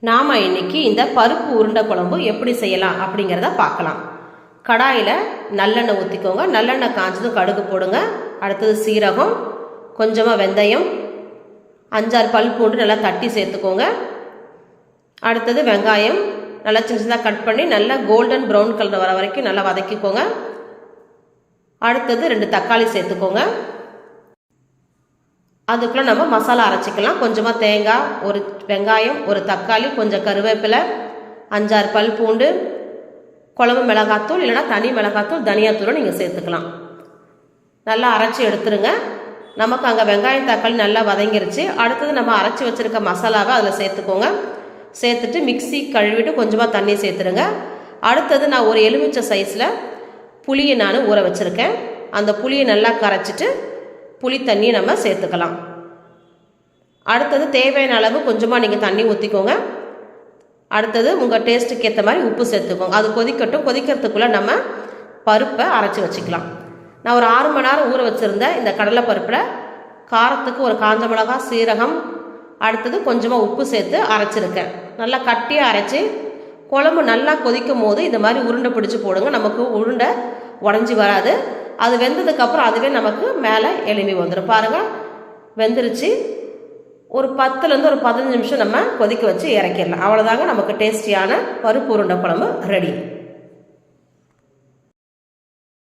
நாம் இன்னைக்கு இந்த பருப்பு உருண்டை குழம்பு எப்படி செய்யலாம் அப்படிங்கிறத பார்க்கலாம். கடாயில் நல்லெண்ணெய் ஊற்றிக்கோங்க. நல்லெண்ணெய் காய்ச்சதும் கடுகு போடுங்க. அடுத்தது சீரகம், கொஞ்சமாக வெந்தயம், 5-6 பல் பூண்டு நல்லா தட்டி சேர்த்துக்கோங்க. அடுத்தது வெங்காயம் நல்லா சின்ன சின்னதாக கட் பண்ணி நல்லா கோல்டன் ப்ரௌன் கலர் வர வரைக்கும் நல்லா வதக்கிக்கோங்க. அடுத்தது 2 தக்காளி சேர்த்துக்கோங்க. அதுக்குள்ளே நம்ம மசாலா அரைச்சிக்கலாம். கொஞ்சமாக தேங்காய், ஒரு வெங்காயம், ஒரு தக்காளி, கொஞ்சம் கருவேப்பிலை, 5-6 பல் பூண்டு, குழம்பு மிளகாத்தூள் இல்லைனா தனி மிளகாத்தூள், தனியாத்தூளும் நீங்கள் சேர்த்துக்கலாம். நல்லா அரைச்சி எடுத்துருங்க. நமக்கு அங்கே வெங்காயம் தக்காளி நல்லா வதங்கிருச்சு. அடுத்தது நம்ம அரைச்சி வச்சுருக்க மசாலாவை அதில் சேர்த்துக்கோங்க. சேர்த்துட்டு மிக்ஸி கழுவிட்டு கொஞ்சமாக தண்ணி சேர்த்துருங்க. அடுத்தது நான் ஒரு எலுமிச்சை சைஸில் புளியை நான் ஊற வச்சுருக்கேன். அந்த புளியை நல்லா கரைச்சிட்டு புளி தண்ணியை நம்ம சேர்த்துக்கலாம். அடுத்தது தேவையான அளவு கொஞ்சமாக நீங்கள் தண்ணி ஊற்றிக்கோங்க. அடுத்தது உங்கள் டேஸ்ட்டுக்கு ஏற்ற மாதிரி உப்பு சேர்த்துக்கோங்க. அது கொதிக்கட்டும். கொதிக்கிறதுக்குள்ளே நம்ம பருப்பை அரைச்சி வச்சுக்கலாம். நான் ஒரு 6 மணி நேரம் ஊற வச்சுருந்தேன். இந்த கடலை பருப்பில் காரத்துக்கு ஒரு காஞ்ச மிளகாய், சீரகம், அடுத்தது கொஞ்சமாக உப்பு சேர்த்து அரைச்சிருக்கேன். நல்லா கட்டியாக அரைச்சி குழம்பு நல்லா கொதிக்கும் போது இந்த மாதிரி உருண்டை பிடிச்சி போடுங்க. நமக்கு உருண்டை உடஞ்சி வராது. அது வெந்ததுக்கப்புறம் அதுவே நமக்கு மேலே எலும்பி வந்துடும். பாருங்கள், வெந்துருச்சு. ஒரு 10லேருந்து ஒரு 15 நிமிஷம் நம்ம கொதிக்க வச்சு இறக்கிடலாம். அவ்வளோதாங்க, நமக்கு டேஸ்டியான பருப்பு உருண்டை குழம்பு ரெடி.